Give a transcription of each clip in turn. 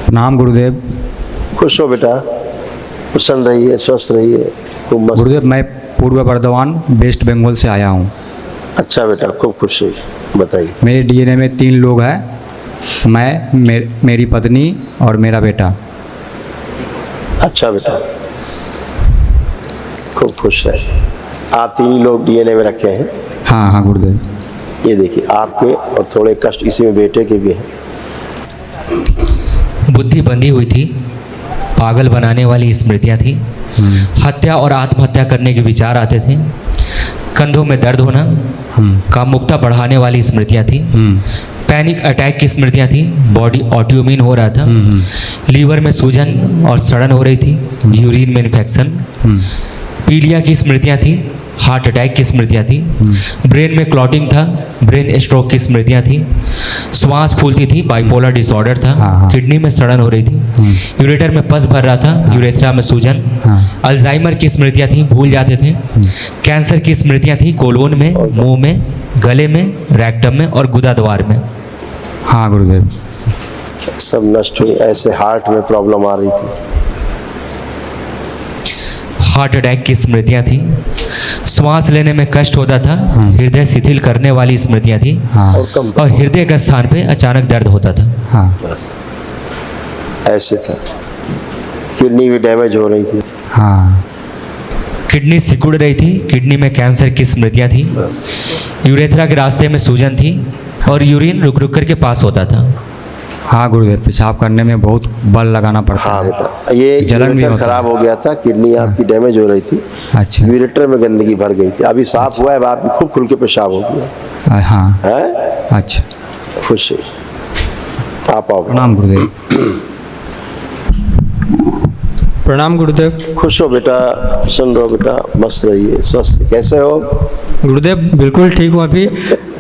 प्रणाम गुरुदेव। खुश हो बेटा, प्रसन्न रहिए, स्वस्थ रहिए, खूब मस्त। गुरुदेव मैं पूर्व बर्धमान वेस्ट बंगाल से आया हूँ। अच्छा बेटा, खूब खुश रहिए, बताइए। मेरे डीएनए में 3 लोग हैं, मेरी पत्नी और मेरा बेटा। अच्छा बेटा, खूब खुश रहे। आप 3 लोग डीएनए में रखे हैं। हाँ हाँ गुरुदेव। ये देखिए आपके, और थोड़े कष्ट इसी में बेटे के भी हैं। बुद्धि बंधी हुई थी, पागल बनाने वाली स्मृतियाँ थी, हत्या और आत्महत्या करने के विचार आते थे, कंधों में दर्द होना, कामुकता बढ़ाने वाली स्मृतियाँ थी, पैनिक अटैक की स्मृतियाँ थी, बॉडी ऑटोइम्यून हो रहा था, लीवर में सूजन और सड़न हो रही थी, यूरिन में इन्फेक्शन, पीलिया की स्मृतियाँ थी, हार्ट अटैक की स्मृतियाँ थी, ब्रेन में क्लॉटिंग था, ब्रेन स्ट्रोक की स्मृतियाँ थी, श्वास फूलती थी, बाइपोलर डिसऑर्डर था, किडनी में सड़न हो रही थी, यूरेटर में पस भर रहा था, यूरेथ्रा में सूजन, अल्जाइमर की स्मृतियाँ थी, भूल जाते थे, कैंसर की स्मृतियाँ थी, कोलोन में, मुंह में, गले में, रेक्टम में और गुदाद्वार में। हाँ गुरुदेव। सब नष्ट हुई। ऐसे हार्ट में प्रॉब्लम आ रही थी, हार्ट अटैक की स्मृतियाँ थी, श्वास लेने में कष्ट होता था, हृदय शिथिल करने वाली स्मृतियाँ थी, और हृदय के स्थान पे अचानक दर्द होता था। हाँ बस ऐसे था। किडनी भी डैमेज हो रही थी। हाँ। किडनी सिकुड़ रही थी, किडनी में कैंसर की स्मृतियाँ थी, बस यूरेथ्रा के रास्ते में सूजन थी, और यूरिन रुक रुक करके पास होता था। हाँ गुरुदेव, पेशाब करने में बहुत बल लगाना पड़ता हाँ है। बेटा, ये जलन भी यूरेटर होता खराब है। हो गया था, किडनी आपकी डैमेज हो रही थी, अच्छा। यूरेटर में गंदगी भर गई थी। अभी साफ हुआ है, आपकी खूब खुल के पेशाब हो गया हाँ। है। अच्छा। खुश है। आप आओ। प्रणाम गुरुदेव। प्रणाम गुरुदेव। खुश हो बेटा, प्रसन्न रहो बेटा, मस्त रहिए, स्वस्थ। कैसे हो गुरुदेव बिल्कुल ठीक हूँ। अभी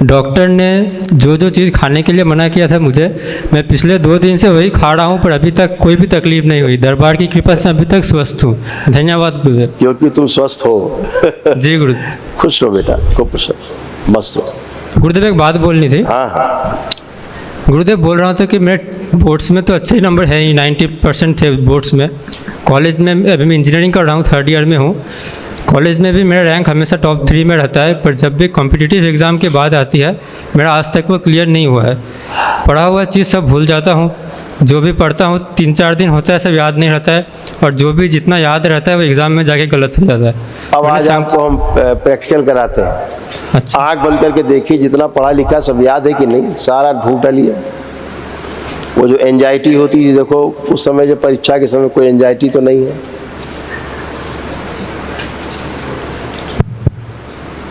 डॉक्टर ने जो जो चीज़ खाने के लिए मना किया था मुझे, मैं पिछले 2 दिन से वही खा रहा हूँ, पर अभी तक कोई भी तकलीफ नहीं हुई। दरबार की कृपा से अभी तक स्वस्थ हूँ। धन्यवाद गुरुदेव। क्योंकि तुम स्वस्थ हो। जी गुरुदेव। खुश रहो बेटा, खूब प्रसन्न, मस्त रहो। गुरुदेव एक बात बोलनी थी। हाँ हाँ। गुरुदेव बोल रहा था कि मेरे बोर्ड्स में तो अच्छे ही नंबर है ही, 90% थे बोर्ड्स में। कॉलेज में अभी मैं इंजीनियरिंग कर रहा हूँ, 3rd ईयर में हूँ। कॉलेज में भी मेरा रैंक हमेशा टॉप 3 में रहता है, पर जब भी कॉम्पिटिटिव एग्ज़ाम की बात आती है, मेरा आज तक वो क्लियर नहीं हुआ है। पढ़ा हुआ चीज़ सब भूल जाता हूँ, जो भी पढ़ता हूँ 3-4 दिन होता है सब याद नहीं रहता है, और जो भी जितना याद रहता है वो एग्ज़ाम में जाके गलत हो जाता है। अब आज आपको हम प्रैक्टिकल कराते हैं। अच्छा। आँख बंद करके देखिए, जितना पढ़ा लिखा सब याद है कि नहीं, सारा ढूंढ डालिए। वो जो एंजाइटी होती है, देखो उस समय, जब परीक्षा के समय, कोई एंजाइटी तो नहीं है।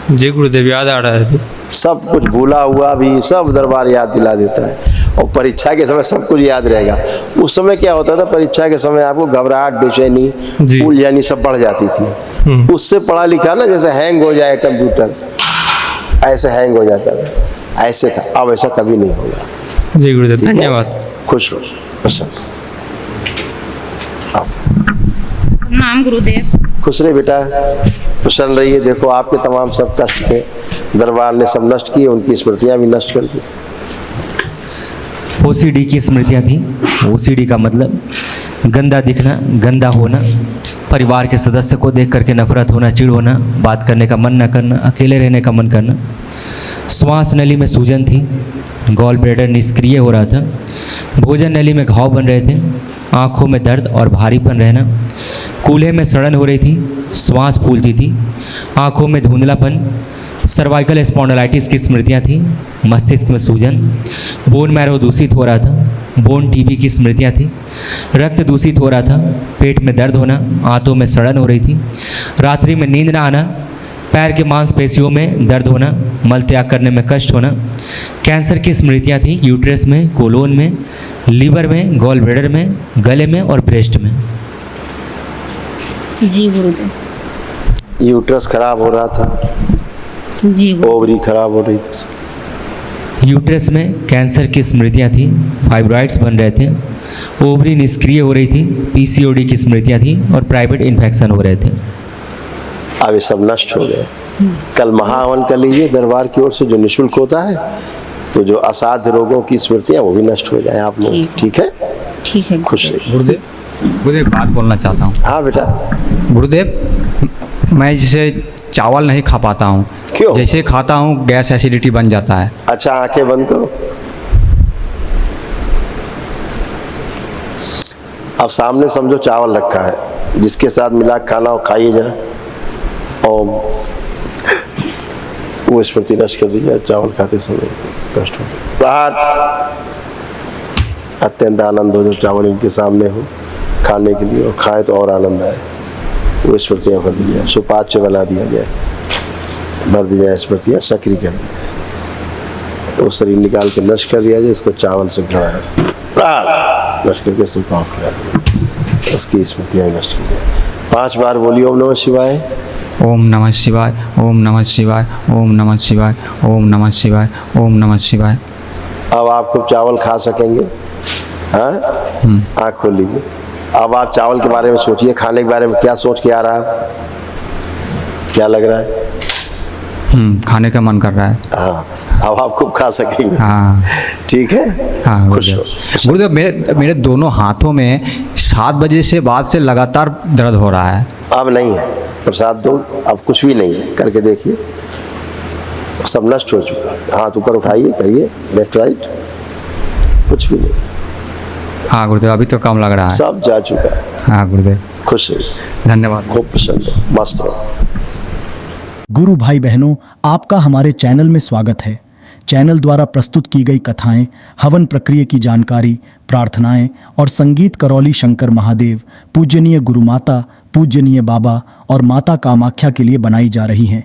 जी गुरुदेव, याद आ रहा है अभी। सब कुछ भूला हुआ भी सब दरबार याद दिला देता है, और परीक्षा के समय सब कुछ याद रहेगा। उस समय क्या होता था, परीक्षा के समय आपको घबराहट, बेचैनी, उलझनी सब बढ़ जाती थी। उससे पढ़ा लिखा ना जैसे हैंग हो जाए कंप्यूटर, ऐसे हैंग हो जाता था, ऐसे था। अब ऐसा कभी नहीं होगा। जी गुरुदेव, धन्यवाद। खुश रहो, प्रसन्न। नाम गुरुदेव। खुश रहे बेटा, प्रसन्न रहिए। देखो आपके तमाम सब कष्ट थे, दरबार ने सब नष्ट किए, उनकी स्मृतियां भी नष्ट कर दी। ओसीडी की स्मृतियाँ थी। ओसीडी का मतलब गंदा दिखना, गंदा होना, परिवार के सदस्य को देख करके नफरत होना, चिढ़ होना, बात करने का मन न करना, अकेले रहने का मन करना, श्वास नली में सूजन थी, गॉल ब्लैडर निष्क्रिय हो रहा था, भोजन नली में घाव बन रहे थे, आँखों में दर्द और भारीपन रहना, कूल्हे में सड़न हो रही थी, श्वास फूलती थी, आँखों में धुंधलापन, सर्वाइकल स्पॉन्डिलाइटिस की स्मृतियाँ थी, मस्तिष्क में सूजन, बोन मैरो दूषित हो रहा था, बोन टीबी की स्मृतियाँ थी, रक्त दूषित हो रहा था, पेट में दर्द होना, आंतों में सड़न हो रही थी, रात्रि में नींद न आना, पैर के मांसपेशियों में दर्द होना, मल त्याग करने में कष्ट होना, कैंसर की स्मृतियाँ थी, यूट्रस में, कोलोन में, लीवर में, गॉल ब्लैडर में, गले में और ब्रेस्ट में। जी गुरुदेव। यूट्रस खराब हो रहा था, जी गुरुदेव। ओवरी खराब हो रही थी। यूट्रस में कैंसर की स्मृतियाँ थी, फाइब्रॉइड्स बन रहे थे, ओवरी निष्क्रिय हो रही थी, पीसीओडी की स्मृतियाँ थी और प्राइवेट इन्फेक्शन हो रहे थे। अब ये सब नष्ट हो गए। कल महाहवन कर लीजिए दरबार की ओर से, जो निःशुल्क होता है, तो जो असाध्य रोगों की स्मृतियाँ वो भी नष्ट हो जाए आप लोग। ठीक है, ठीक है खुश रहिए। गुरुदेव गुरुदेव एक बात बोलना चाहता हूँ। हाँ बेटा। गुरुदेव मैं जैसे चावल नहीं खा पाता हूँ, क्यों? जैसे खाता हूँ गैस एसिडिटी बन जाता है। अच्छा आंखें बंद करो। अब सामने समझो चावल रखा है, जिसके साथ मिला खाना हो खाइए जरा, और वो स्मृति नष्ट कर दीजिए। चावल खाते समय कष्ट हो, प्रहार अत्यंत आनंद हो जो चावल इनके सामने हो खाने के लिए, और खाए तो और आनंद आए। वो स्मृतियाँ भर दी जाए, सुपाच्य बना दिया जाए, भर दी जाए स्मृतियाँ, सक्रिय कर दी जाए, वो शरीर निकाल के नष्ट कर दिया जाए। इसको चावल से गड़ा है, प्रहार नष्ट करके सुपाव खिला दिया, उसकी स्मृतियाँ नष्ट की जाए। 5 बार बोलिए ओम नमः शिवाय, ओम नमः शिवाय, ओम नमः शिवाय, ओम नमः शिवाय, ओम नमः शिवाय, ओम नमः शिवाय। अब आप खूब चावल खा सकेंगे। हाँ, आँख खोल लीजिए। अब आप चावल के बारे में सोचिए, खाने के बारे में क्या सोच के आ रहा है, क्या लग रहा है? खाने का मन कर रहा है। हाँ, अब आप खूब खा सकेंगे। हाँ ठीक है। हाँ खुश गुरुदेव। हो। गुरुदेव मेरे दोनों हाथों में 7 बजे से बाद से लगातार दर्द हो रहा है। अब नहीं है, प्रसाद दो, अब कुछ भी नहीं है, करके देखिए, सब नष्ट हो चुका है। हाथ ऊपर उठाइए, करिए लेफ्ट राइट, कुछ भी नहीं, हाँ गुरुदेव अभी तो कम लग रहा है। सब जा चुका है। हाँ गुरुदेव खुश रहिए, धन्यवाद। खूब प्रसन्न रहो, मस्त रहो। गुरु भाई बहनों, आपका हमारे चैनल में स्वागत है। चैनल द्वारा प्रस्तुत की गई कथाएं, हवन प्रक्रिया की जानकारी, प्रार्थनाएं और संगीत करौली शंकर महादेव, पूजनीय गुरु माता, पूजनीय बाबा और माता कामाख्या के लिए बनाई जा रही हैं।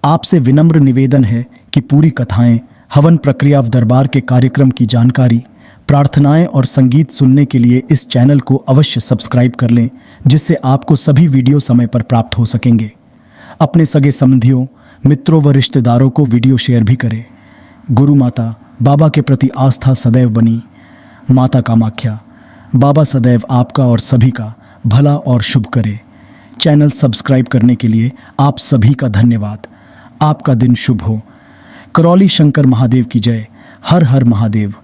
आपसे विनम्र निवेदन है कि पूरी कथाएं, हवन प्रक्रिया दरबार के कार्यक्रम की जानकारी, प्रार्थनाएं और संगीत सुनने के लिए इस चैनल को अवश्य सब्सक्राइब कर लें, जिससे आपको सभी वीडियो समय पर प्राप्त हो सकेंगे। अपने सगे संबंधियों, मित्रों व रिश्तेदारों को वीडियो शेयर भी करें। गुरु माता बाबा के प्रति आस्था सदैव बनी। माता कामाख्या बाबा सदैव आपका और सभी का भला और शुभ करे। चैनल सब्सक्राइब करने के लिए आप सभी का धन्यवाद। आपका दिन शुभ हो। करौली शंकर महादेव की जय। हर हर महादेव।